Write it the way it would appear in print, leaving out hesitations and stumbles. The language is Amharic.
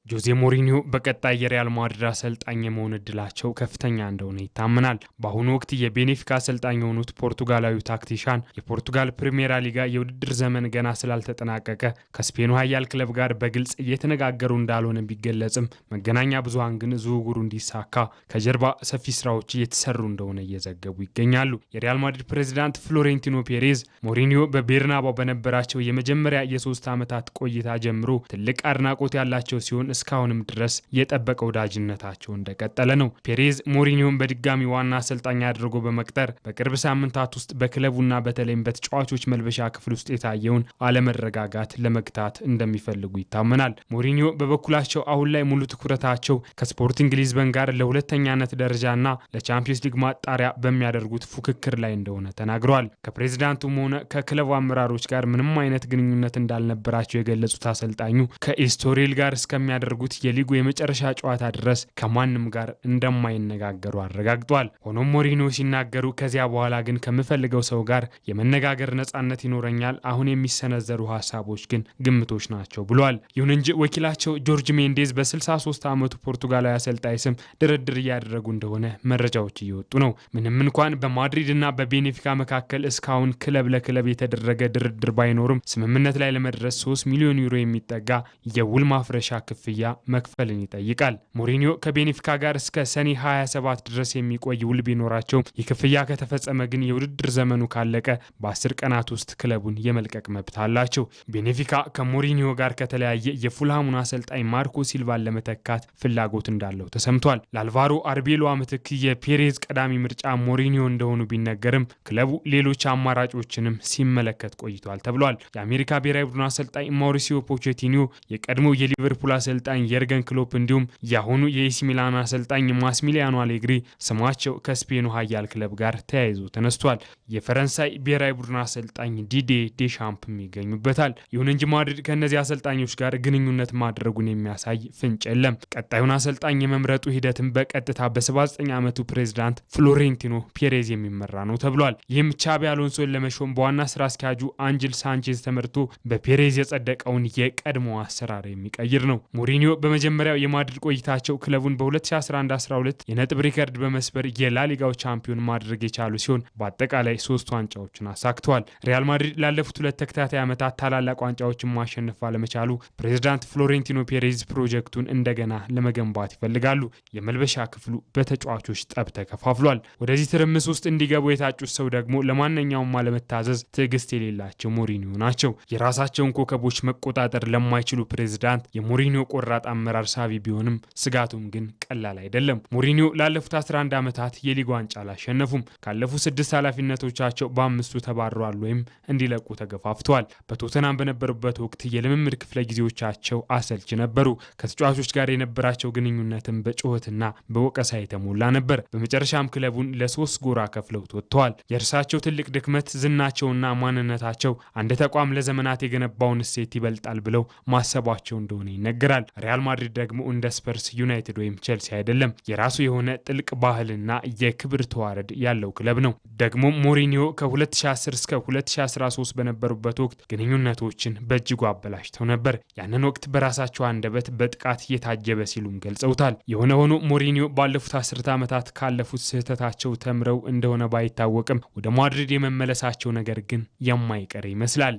ጆዜ ሞሪኒዮ በቀጣይ የሪያል ማድሪድ አሰልጣኝ የመሆን እድላቸው ከፍተኛ እንደሆነ ይታመናል። በአሁኑ ወቅት የቤኔፊካ አሰልጣኝ የሆኑት ፖርቱጋላዊው ታክቲሻን የፖርቱጋል ፕሪሚየር ሊጋ የውድድር ዘመን ገና ስላልተጠናቀቀ ከስፔኑ ኃያል ክለብ ጋር በግልጽ እየተነጋገሩ እንዳልሆነ ቢገለጽም መገናኛ ብዙሃን ግን ዝውውሩ እንዲሳካ ከጀርባ ሰፊ ስራዎች እየተሰሩ እንደሆነ እየዘገቡ ይገኛሉ። የሪያል ማድሪድ ፕሬዚዳንት ፍሎሬንቲኖ ፔሬዝ ሞሪኒዮ በቤርናባው በነበራቸው የመጀመሪያ የ3 ዓመታት ቆይታ ጀምሮ ትልቅ አድናቆት ያላቸው ሲሆን እስካሁንም ድረስ የጠበቀ ወዳጅነታቸው እንደቀጠለ ነው። ፔሬዝ ሞሪኒዮን በድጋሚ ዋና አሰልጣኝ አድርጎ በመቅጠር በቅርብ ሳምንታት ውስጥ በክለቡና በተለይም በተጫዋቾች መልበሻ ክፍል ውስጥ የታየውን አለመረጋጋት ለመግታት እንደሚፈልጉ ይታመናል። ሞሪኒዮ በበኩላቸው አሁን ላይ ሙሉ ትኩረታቸው ከስፖርቲንግ ሊዝበን ጋር ለሁለተኛነት ደረጃና ለቻምፒየንስ ሊግ ማጣሪያ በሚያደርጉት ፉክክር ላይ እንደሆነ ተናግረዋል። ከፕሬዝዳንቱም ሆነ ከክለቡ አመራሮች ጋር ምንም አይነት ግንኙነት እንዳልነበራቸው የገለጹት አሰልጣኙ ከኤስቶሪል ጋር እስከሚያደርጉት የሊጉ የመጨረሻ ጨዋታ ድረስ ከማንም ጋር እንደማይነጋገሩ አረጋግጧል። ሆኖም ሞሪኒዮ ሲናገሩ ከዚያ በኋላ ግን ከምፈልገው ሰው ጋር የመነጋገር ነጻነት ይኖረኛል፣ አሁን የሚሰነዘሩ ሀሳቦች ግን ግምቶች ናቸው ብሏል። ይሁን እንጂ ወኪላቸው ጆርጅ ሜንዴዝ በ63 ዓመቱ ፖርቱጋላዊ አሰልጣኝ ስም ድርድር እያደረጉ እንደሆነ መረጃዎች እየወጡ ነው። ምንም እንኳን በማድሪድ እና በቤኔፊካ መካከል እስካሁን ክለብ ለክለብ የተደረገ ድርድር ባይኖርም ስምምነት ላይ ለመድረስ 3 ሚሊዮን ዩሮ የሚጠጋ የውል ማፍረሻ ክፍያ መክፈልን ይጠይቃል። ሞሪኒዮ ከቤኔፊካ ጋር እስከ ሰኔ 27 ድረስ የሚቆይ ውል ቢኖራቸው የክፍያ ከተፈጸመ ግን የውድድር ዘመኑ ካለቀ በ10 ቀናት ውስጥ ክለቡን የመልቀቅ መብት አላቸው። ቤኔፊካ ከሞሪኒዮ ጋር ከተለያየ የፉልሃሙን አሰልጣኝ ማርኮ ሲልቫን ለመተካት ፍላጎት እንዳለው ተሰምቷል። ለአልቫሮ አርቤሎአ ምትክ የፔሬዝ ቀዳሚ ምርጫ ሞሪኒዮ እንደሆኑ ቢነገርም ክለቡ ሌሎች አማራጮችንም ሲመለከት ቆይቷል ተብሏል። የአሜሪካ ብሔራዊ ቡድን አሰልጣኝ ማውሪሲዮ ፖቼቲኖ፣ የቀድሞ የሊቨርፑል አሰልጣኝ የርገን ክሎፕ እንዲሁም የአሁኑ የኤሲ ሚላን አሰልጣኝ ማስሚሊያኖ አሌግሪ ስማቸው ከስፔኑ ኃያል ክለብ ጋር ተያይዞ ተነስቷል። የፈረንሳይ ብሔራዊ ቡድን አሰልጣኝ ዲዴ ዴሻምፕም ይገኙበታል። ይሁን እንጂ ማድሪድ ከእነዚህ አሰልጣኞች ጋር ግንኙነት ማድረጉን የሚያሳይ ፍንጭ የለም። ቀጣዩን አሰልጣኝ የመምረጡ ሂደትም በቀጥታ በ79 ዓመቱ ፕሬዝዳንት ፍሎሬንቲኖ ፔሬዝ የሚመራ ነው ተብሏል። ይህም ቻቢ አሎንሶን ለመሾም በዋና ስራ አስኪያጁ አንጅል ሳንቼዝ ተመርቶ በፔሬዝ የጸደቀውን የቀድሞ አሰራር የሚቀይር ነው። ሞሪኒዮ በመጀመሪያው የማድሪድ ቆይታቸው ክለቡን በ2011-12 የነጥብ ሪከርድ በመስበር የላሊጋው ቻምፒዮን ማድረግ የቻሉ ሲሆን በአጠቃላይ 3 ዋንጫዎችን አሳክተዋል። ሪያል ማድሪድ ላለፉት 2 ተከታታይ ዓመታት ታላላቅ ዋንጫዎችን ማሸነፍ ባለመቻሉ ፕሬዝዳንት ፍሎሬንቲኖ ፔሬዝ ፕሮጀክቱን እንደገና ለመገንባት ይፈልጋሉ። የመልበሻ ክፍሉ በተጫዋቾች ጠብ ተከፋፍሏል። ወደዚህ ትርምስ ውስጥ እንዲገቡ የታጩት ሰው ደግሞ ለማንኛውም አለመታዘዝ ትዕግስት የሌላቸው ሞሪኒዮ ናቸው። የራሳቸውን ኮከቦች መቆጣጠር ለማይችሉ ፕሬዝዳንት የሞሪኒዮ ቆራጥ አመራር ሳቢ ቢሆንም ስጋቱም ግን ቀላል አይደለም። ሞሪኒዮ ላለፉት 11 ዓመታት የሊግ ዋንጫ አላሸነፉም። ካለፉት 6 ኃላፊነቶቻቸው በ5ቱ ተባረዋል ወይም እንዲለቁ ተገፋፍተዋል። በቶተናም በነበሩበት ወቅት የልምምድ ክፍለ ጊዜዎቻቸው አሰልች ነበሩ። ከተጫዋቾች ጋር የነበራቸው ግንኙነትም በጩኸትና በወቀሳ የተሞላ ነበር። በመጨረሻም ክለቡን ለ3 ጎራ ከፍለውት ወጥተዋል። የእርሳቸው ትልቅ ድክመት ዝናቸውና ማንነታቸው አንድ ተቋም ለዘመናት የገነባውን እሴት ይበልጣል ብለው ማሰባቸው እንደሆነ ይነገራል። ሪያል ማድሪድ ደግሞ እንደ ስፐርስ፣ ዩናይትድ ወይም ቼልሲ አይደለም። የራሱ የሆነ ጥልቅ ባህልና የክብር ተዋረድ ያለው ክለብ ነው። ደግሞ ሞሪኒዮ ከ2010 እስከ 2013 በነበሩበት ወቅት ግንኙነቶችን በእጅጉ አበላሽተው ነበር። ያንን ወቅት በራሳቸው አንደበት በጥቃት እየታጀበ ሲሉም ገልጸውታል። የሆነ ሆኖ ሞሪኒዮ ባለፉት 10 ዓመታት ካለፉት ስህተታቸው ተምረው እንደሆነ ባይታወቅም ወደ ማድሪድ የመመለሳቸው ነገር ግን የማይቀር ይመስላል።